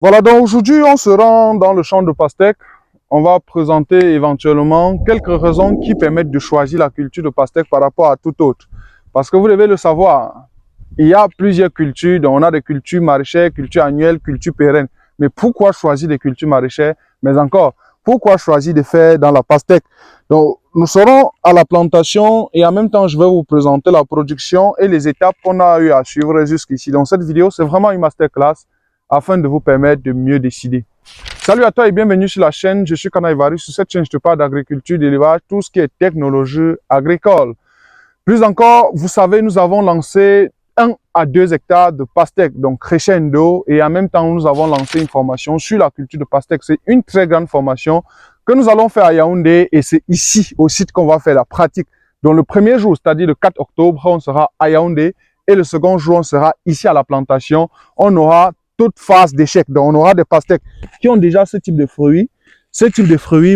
Voilà, donc aujourd'hui, on se rend dans le champ de pastèque. On va présenter éventuellement quelques raisons qui permettent de choisir la culture de pastèque par rapport à tout autre. Parce que vous devez le savoir, il y a plusieurs cultures. Donc on a des cultures maraîchères, cultures annuelles, cultures pérennes. Mais pourquoi choisir des cultures maraîchères? Mais encore, pourquoi choisir de faire dans la pastèque? Donc nous serons à la plantation et en même temps, je vais vous présenter la production et les étapes qu'on a eu à suivre jusqu'ici. Donc cette vidéo, c'est vraiment une masterclass afin de vous permettre de mieux décider. Salut à toi et bienvenue sur la chaîne. Je suis Kana Ivaru. Sur cette chaîne, je te parle d'agriculture, d'élevage, tout ce qui est technologie agricole. Plus encore, vous savez, nous avons lancé 1 à 2 hectares de pastèque, donc crescendo, et en même temps, nous avons lancé une formation sur la culture de pastèque. C'est une très grande formation que nous allons faire à Yaoundé et c'est ici, au site, qu'on va faire la pratique. Donc le premier jour, c'est-à-dire le 4 octobre, on sera à Yaoundé et le second jour, on sera ici à la plantation. On aura toute phase d'échec. Donc, on aura des pastèques qui ont déjà ce type de fruits,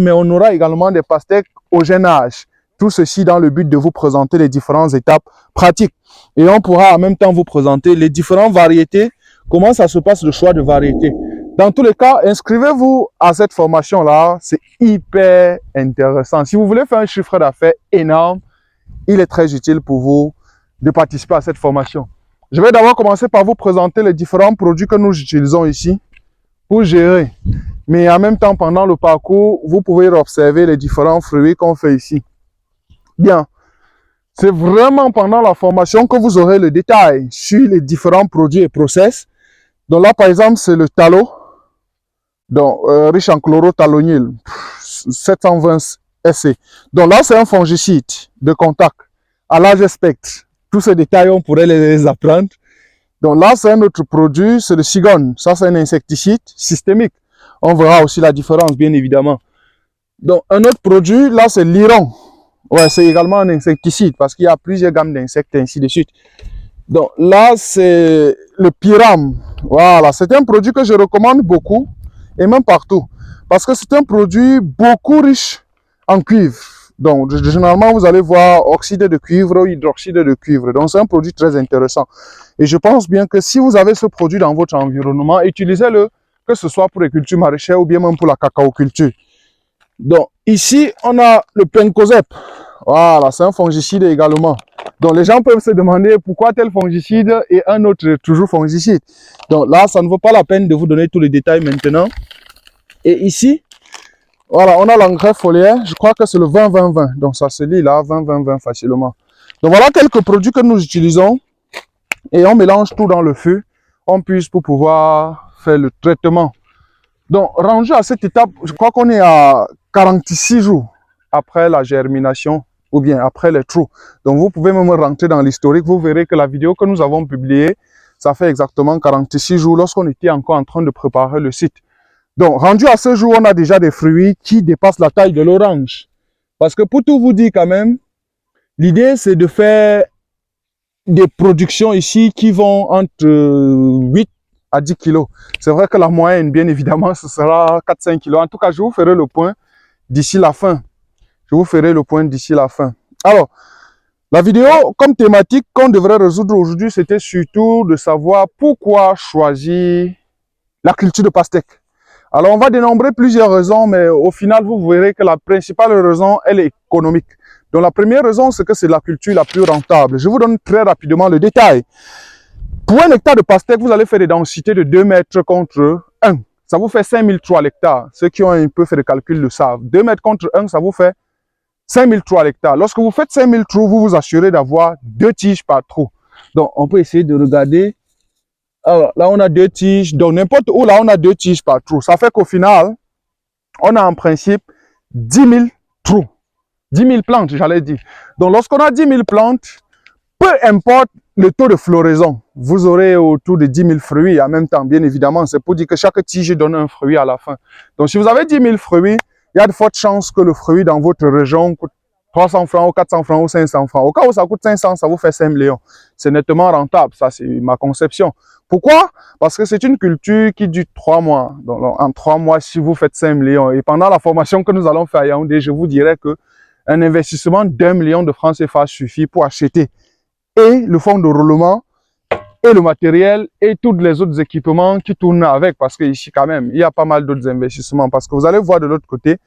mais on aura également des pastèques au jeune âge. Tout ceci dans le but de vous présenter les différentes étapes pratiques. Et on pourra en même temps vous présenter les différentes variétés, comment ça se passe le choix de variétés. Dans tous les cas, inscrivez-vous à cette formation-là, c'est hyper intéressant. Si vous voulez faire un chiffre d'affaires énorme, il est très utile pour vous de participer à cette formation. Je vais d'abord commencer par vous présenter les différents produits que nous utilisons ici pour gérer. Mais en même temps, pendant le parcours, vous pouvez observer les différents fruits qu'on fait ici. Bien, c'est vraiment pendant la formation que vous aurez le détail sur les différents produits et process. Donc là, par exemple, c'est le tallow, donc, riche en chlorothalonil, 720 SC. Donc là, c'est un fongicide de contact à large spectre. Tous ces détails, on pourrait les apprendre. Donc là, c'est un autre produit, c'est le Sigon. Ça, c'est un insecticide systémique. On verra aussi la différence, bien évidemment. Donc, un autre produit, là, c'est l'Iron. Ouais, c'est également un insecticide parce qu'il y a plusieurs gammes d'insectes, ainsi de suite. Donc là, c'est le Pyram. Voilà, c'est un produit que je recommande beaucoup et même partout. Parce que c'est un produit beaucoup riche en cuivre. Donc, généralement, vous allez voir oxyde de cuivre ou hydroxyde de cuivre. Donc, c'est un produit très intéressant. Et je pense bien que si vous avez ce produit dans votre environnement, utilisez-le, que ce soit pour les cultures maraîchères ou bien même pour la cacao-culture. Donc, ici, on a le Pencozep. Voilà, c'est un fongicide également. Donc, les gens peuvent se demander pourquoi tel fongicide et un autre toujours fongicide. Donc là, ça ne vaut pas la peine de vous donner tous les détails maintenant. Et ici, voilà, on a l'engrais foliaire. Je crois que c'est le 20-20-20. Donc, ça se lit là, 20-20-20 facilement. Donc, voilà quelques produits que nous utilisons. Et on mélange tout dans le feu. On puise pour pouvoir faire le traitement. Donc, rendu à cette étape, je crois qu'on est à 46 jours après la germination ou bien après les trous. Donc, vous pouvez même rentrer dans l'historique. Vous verrez que la vidéo que nous avons publiée, ça fait exactement 46 jours lorsqu'on était encore en train de préparer le site. Donc, rendu à ce jour, on a déjà des fruits qui dépassent la taille de l'orange. Parce que pour tout vous dire quand même, l'idée c'est de faire des productions ici qui vont entre 8 à 10 kilos. C'est vrai que la moyenne, bien évidemment, ce sera 4-5 kilos. En tout cas, je vous ferai le point d'ici la fin. Je vous ferai le point d'ici la fin. Alors, la vidéo comme thématique qu'on devrait résoudre aujourd'hui, c'était surtout de savoir pourquoi choisir la culture de pastèque. Alors, on va dénombrer plusieurs raisons, mais au final, vous verrez que la principale raison, elle est économique. Donc, la première raison, c'est que c'est la culture la plus rentable. Je vous donne très rapidement le détail. Pour un hectare de pastèque, vous allez faire des densités de 2 mètres contre 1. Ça vous fait 5003 l'hectare. Ceux qui ont un peu fait le calcul le savent. 2 mètres contre 1, ça vous fait 5003 l'hectare. Lorsque vous faites 5000 trous, vous vous assurez d'avoir 2 tiges par trou. Donc, on peut essayer de regarder. Alors, là, on a 2 tiges. Donc, n'importe où, là, on a 2 tiges par trou. Ça fait qu'au final, on a en principe 10 000 trous. 10 000 plantes, j'allais dire. Donc, lorsqu'on a 10 000 plantes, peu importe le taux de floraison, vous aurez autour de 10 000 fruits en même temps, bien évidemment. C'est pour dire que chaque tige donne un fruit à la fin. Donc, si vous avez 10 000 fruits, il y a de fortes chances que le fruit dans votre région coûte 300 francs ou 400 francs ou 500 francs. Au cas où ça coûte 500, ça vous fait 5 millions. C'est nettement rentable, ça c'est ma conception. Pourquoi? Parce que c'est une culture qui dure 3 mois. Donc, en 3 mois, si vous faites 5 millions, et pendant la formation que nous allons faire à Yaoundé, je vous dirais que un investissement d'1 million de francs CFA suffit pour acheter et le fonds de roulement et le matériel et tous les autres équipements qui tournent avec, parce que ici quand même, il y a pas mal d'autres investissements, parce que vous allez voir de l'autre côté,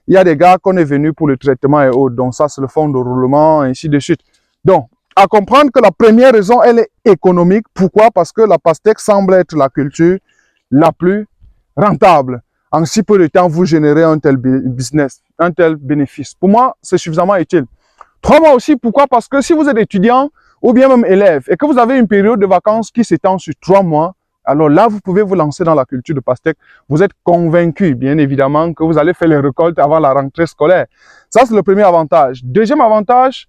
il y a des gars qu'on est venu pour le traitement et autres, donc ça c'est le fond de roulement, et ainsi de suite. Donc, à comprendre que la première raison, elle est économique. Pourquoi? Parce que la pastèque semble être la culture la plus rentable. En si peu de temps, vous générez un tel business, un tel bénéfice. Pour moi, c'est suffisamment utile. 3 mois aussi, pourquoi? Parce que si vous êtes étudiant ou bien même élève et que vous avez une période de vacances qui s'étend sur 3 mois, alors là, vous pouvez vous lancer dans la culture de pastèque. Vous êtes convaincu, bien évidemment, que vous allez faire les récoltes avant la rentrée scolaire. Ça, c'est le premier avantage. Deuxième avantage,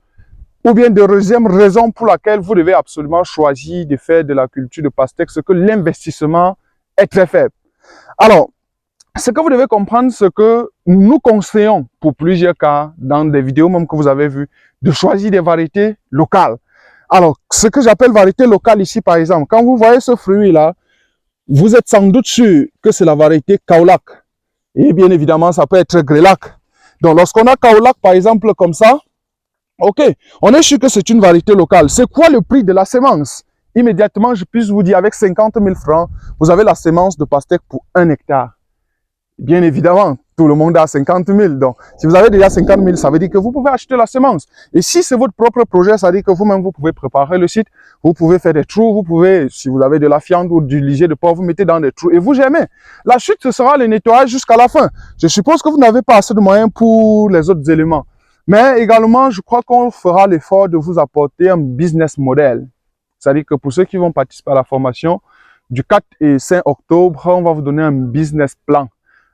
ou bien deuxième raison pour laquelle vous devez absolument choisir de faire de la culture de pastèque, c'est que l'investissement est très faible. Alors, ce que vous devez comprendre, c'est que nous conseillons, pour plusieurs cas, dans des vidéos même que vous avez vues, de choisir des variétés locales. Alors, ce que j'appelle variété locale ici, par exemple, quand vous voyez ce fruit-là, vous êtes sans doute sûr que c'est la variété Kaolack. Et bien évidemment, ça peut être Grelac. Donc, lorsqu'on a Kaolack, par exemple, comme ça, ok, on est sûr que c'est une variété locale. C'est quoi le prix de la sémence? Immédiatement, je puisse vous dire, avec 50 000 francs, vous avez la sémence de pastèque pour 1 hectare. Bien évidemment, tout le monde a 50 000. Donc, si vous avez déjà 50 000, ça veut dire que vous pouvez acheter la semence. Et si c'est votre propre projet, ça veut dire que vous-même, vous pouvez préparer le site, vous pouvez faire des trous, vous pouvez, si vous avez de la fiente ou du ligier de porc, vous mettez dans des trous et vous germez. La chute, ce sera le nettoyage jusqu'à la fin. Je suppose que vous n'avez pas assez de moyens pour les autres éléments. Mais également, je crois qu'on fera l'effort de vous apporter un business model. C'est-à-dire que pour ceux qui vont participer à la formation, du 4 et 5 octobre, on va vous donner un business plan,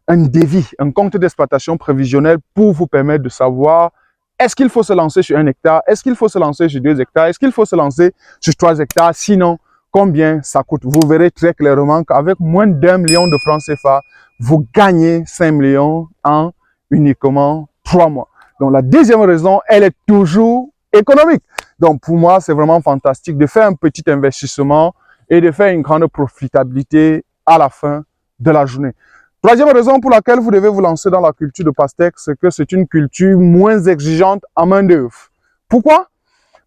un devis, un compte d'exploitation prévisionnel pour vous permettre de savoir est-ce qu'il faut se lancer sur 1 hectare, est-ce qu'il faut se lancer sur 2 hectares, est-ce qu'il faut se lancer sur 3 hectares, sinon combien ça coûte. Vous verrez très clairement qu'avec moins d'1 million de francs CFA, vous gagnez 5 millions en uniquement 3 mois. Donc la deuxième raison, elle est toujours économique. Donc pour moi, c'est vraiment fantastique de faire un petit investissement et de faire une grande profitabilité à la fin de la journée. Troisième raison pour laquelle vous devez vous lancer dans la culture de pastèque, c'est que c'est une culture moins exigeante en main d'œuvre. Pourquoi?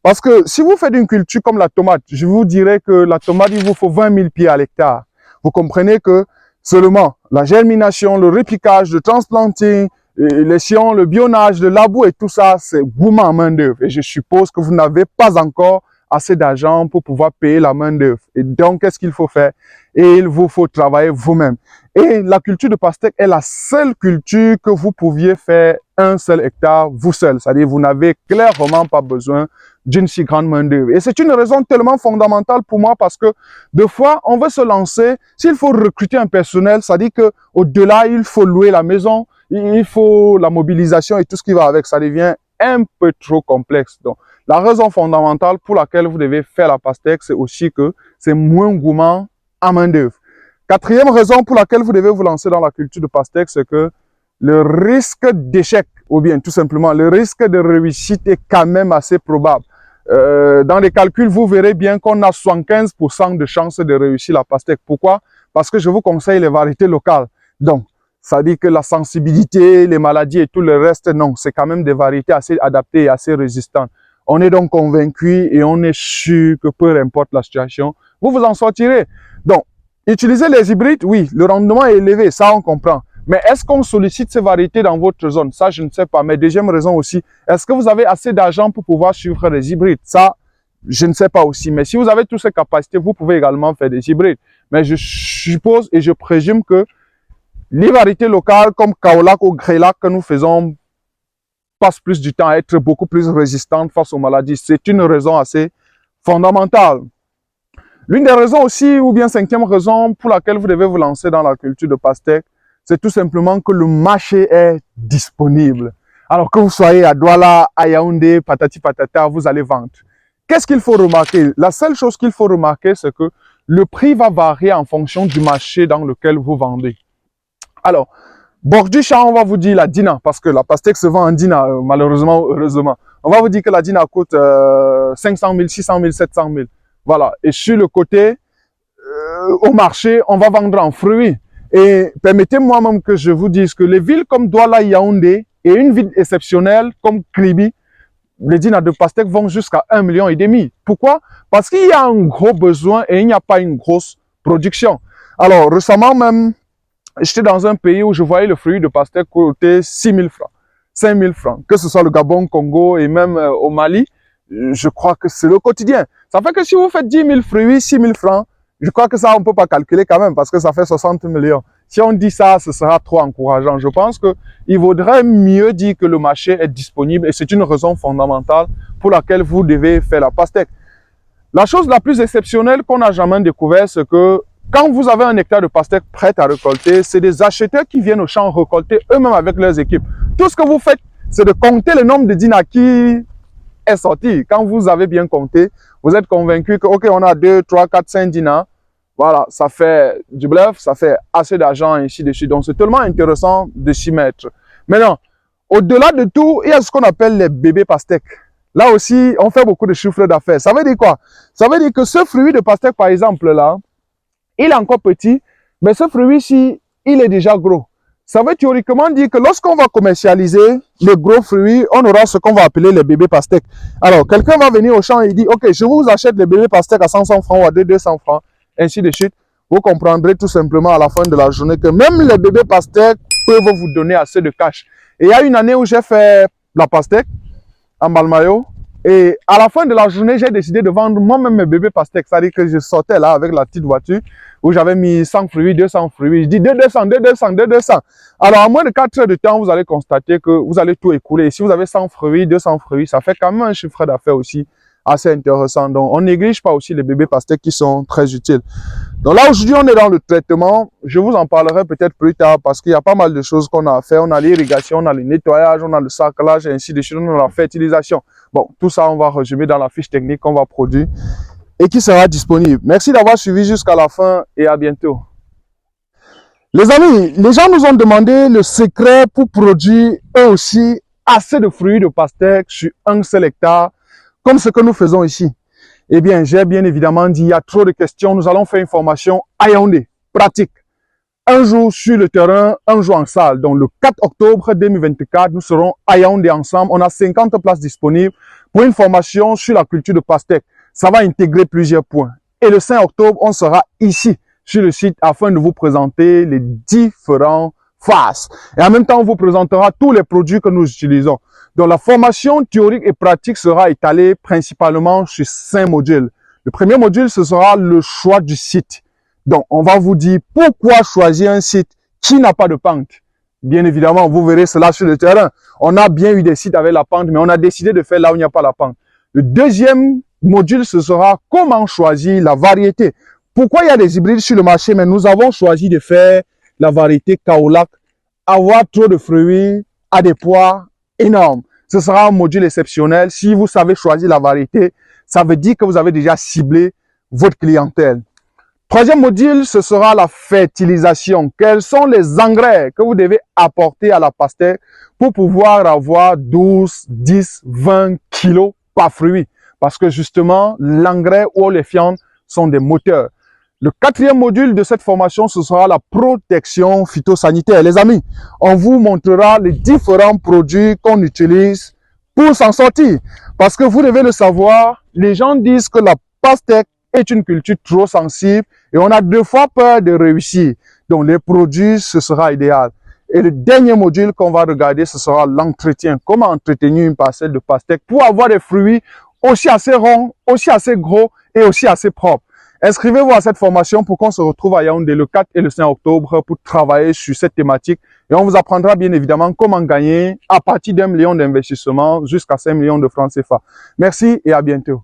Parce que si vous faites une culture comme la tomate, je vous dirais que la tomate, il vous faut 20 000 pieds à l'hectare. Vous comprenez que seulement la germination, le repiquage, le transplanting, les sillons, le bionnage, le labour et tout ça, c'est gourmand en main d'œuvre. Et je suppose que vous n'avez pas encore assez d'argent pour pouvoir payer la main d'œuvre. Et donc, qu'est-ce qu'il faut faire? Et il vous faut travailler vous-même. Et la culture de pastèque est la seule culture que vous pouviez faire 1 seul hectare vous seul. C'est-à-dire, vous n'avez clairement pas besoin d'une si grande main d'œuvre. Et c'est une raison tellement fondamentale pour moi parce que, deux fois, on veut se lancer. S'il faut recruter un personnel, ça dit que au-delà, il faut louer la maison, il faut la mobilisation et tout ce qui va avec. Ça devient un peu trop complexe. Donc, la raison fondamentale pour laquelle vous devez faire la pastèque, c'est aussi que c'est moins gourmand en main d'œuvre. Quatrième raison pour laquelle vous devez vous lancer dans la culture de pastèque, c'est que le risque d'échec, ou bien tout simplement le risque de réussite est quand même assez probable. Dans les calculs, vous verrez bien qu'on a 75% de chances de réussir la pastèque. Pourquoi? Parce que je vous conseille les variétés locales. Donc, ça dit que la sensibilité, les maladies et tout le reste, non, c'est quand même des variétés assez adaptées et assez résistantes. On est donc convaincu et on est sûr que peu importe la situation, vous vous en sortirez. Donc, utiliser les hybrides, oui, le rendement est élevé, ça on comprend. Mais est-ce qu'on sollicite ces variétés dans votre zone? Ça, je ne sais pas. Mais deuxième raison aussi, est-ce que vous avez assez d'argent pour pouvoir suivre les hybrides? Ça, je ne sais pas aussi. Mais si vous avez toutes ces capacités, vous pouvez également faire des hybrides. Mais je suppose et je présume que les variétés locales comme Kaolack ou Grelac que nous faisons passent plus du temps à être beaucoup plus résistantes face aux maladies. C'est une raison assez fondamentale. L'une des raisons aussi, ou bien 5e raison pour laquelle vous devez vous lancer dans la culture de pastèque, c'est tout simplement que le marché est disponible. Alors que vous soyez à Douala, à Yaoundé, patati patata, vous allez vendre. Qu'est-ce qu'il faut remarquer? La seule chose qu'il faut remarquer, c'est que le prix va varier en fonction du marché dans lequel vous vendez. Alors, bord du champ, on va vous dire la dina, parce que la pastèque se vend en dina, malheureusement ou heureusement. On va vous dire que la dina coûte 500 000, 600 000, 700 000. Voilà. Et sur le côté, au marché, on va vendre en fruits. Et permettez-moi même que je vous dise que les villes comme Douala, Yaoundé et une ville exceptionnelle comme Kribi, les dinars de pastèque vont jusqu'à 1,5 million. Pourquoi? Parce qu'il y a un gros besoin et il n'y a pas une grosse production. Alors, récemment même, j'étais dans un pays où je voyais le fruit de pastèque coûter 6 000 francs, 5 000 francs, que ce soit le Gabon, Congo et même au Mali. Je crois que c'est le quotidien. Ça fait que si vous faites 10 000 fruits, 6 000 francs, je crois que ça, on ne peut pas calculer quand même parce que ça fait 60 millions. Si on dit ça, ce sera trop encourageant. Je pense qu'il vaudrait mieux dire que le marché est disponible et c'est une raison fondamentale pour laquelle vous devez faire la pastèque. La chose la plus exceptionnelle qu'on n'a jamais découvert, c'est que quand vous avez un hectare de pastèque prêt à récolter, c'est des acheteurs qui viennent au champ récolter eux-mêmes avec leurs équipes. Tout ce que vous faites, c'est de compter le nombre de dinars qui est sorti. Quand vous avez bien compté, vous êtes convaincu que, ok, on a 2, 3, 4, 5 dinars. Voilà, ça fait du bluff, ça fait assez d'argent, ainsi de suite. Donc, c'est tellement intéressant de s'y mettre. Maintenant, au-delà de tout, il y a ce qu'on appelle les bébés pastèques. Là aussi, on fait beaucoup de chiffres d'affaires. Ça veut dire quoi? Ça veut dire que ce fruit de pastèque, par exemple, là, il est encore petit, mais ce fruit-ci, il est déjà gros. Ça veut théoriquement dire que lorsqu'on va commercialiser les gros fruits, on aura ce qu'on va appeler les bébés pastèques. Alors, quelqu'un va venir au champ et il dit, ok, je vous achète les bébés pastèques à 500 francs ou à 200 francs, ainsi de suite. Vous comprendrez tout simplement à la fin de la journée que même les bébés pastèques peuvent vous donner assez de cash. Et il y a une année où j'ai fait la pastèque en Balmayo. Et à la fin de la journée, j'ai décidé de vendre moi-même mes bébés pastèques. C'est-à-dire que je sortais là avec la petite voiture où j'avais mis 100 fruits, 200 fruits. Je dis 200, 200, 200. Alors, en moins de 4 heures de temps, vous allez constater que vous allez tout écouler. Et si vous avez 100 fruits, 200 fruits, ça fait quand même un chiffre d'affaires aussi assez intéressant. Donc, on néglige pas aussi les bébés pastèques qui sont très utiles. Donc là, aujourd'hui, on est dans le traitement. Je vous en parlerai peut-être plus tard parce qu'il y a pas mal de choses qu'on a à faire. On a l'irrigation, on a le nettoyage, on a le sarclage et ainsi de suite. On a la fertilisation. Bon, tout ça, on va résumer dans la fiche technique qu'on va produire et qui sera disponible. Merci d'avoir suivi jusqu'à la fin et à bientôt. Les amis, les gens nous ont demandé le secret pour produire eux aussi assez de fruits de pastèque sur un seul hectare, comme ce que nous faisons ici. Eh bien, j'ai bien évidemment dit, il y a trop de questions. Nous allons faire une formation à Yaoundé, pratique. Un jour sur le terrain, un jour en salle. Donc, le 4 octobre 2024, nous serons à Yaoundé ensemble. On a 50 places disponibles pour une formation sur la culture de pastèque. Ça va intégrer plusieurs points. Et le 5 octobre, on sera ici, sur le site, afin de vous présenter les différents phases. Et en même temps, on vous présentera tous les produits que nous utilisons. Donc, la formation théorique et pratique sera étalée principalement sur 5 modules. Le premier module, ce sera le choix du site. Donc, on va vous dire pourquoi choisir un site qui n'a pas de pente. Bien évidemment, vous verrez cela sur le terrain. On a bien eu des sites avec la pente, mais on a décidé de faire là où il n'y a pas la pente. Le deuxième module, ce sera comment choisir la variété. Pourquoi il y a des hybrides sur le marché, mais nous avons choisi de faire la variété Kaolack, avoir trop de fruits à des poids énormes. Ce sera un module exceptionnel. Si vous savez choisir la variété, ça veut dire que vous avez déjà ciblé votre clientèle. Troisième module, ce sera la fertilisation. Quels sont les engrais que vous devez apporter à la pastèque pour pouvoir avoir 12, 10, 20 kilos par fruit? Parce que justement, l'engrais ou les fientes sont des moteurs. Le quatrième module de cette formation, ce sera la protection phytosanitaire. Les amis, on vous montrera les différents produits qu'on utilise pour s'en sortir. Parce que vous devez le savoir, les gens disent que la pastèque est une culture trop sensible et on a 2 fois peur de réussir. Donc les produits, ce sera idéal. Et le dernier module qu'on va regarder, ce sera l'entretien. Comment entretenir une parcelle de pastèque pour avoir des fruits aussi assez ronds, aussi assez gros et aussi assez propres. Inscrivez-vous à cette formation pour qu'on se retrouve à Yaoundé le 4 et le 5 octobre pour travailler sur cette thématique. Et on vous apprendra bien évidemment comment gagner à partir d'1 million d'investissements jusqu'à 5 millions de francs CFA. Merci et à bientôt.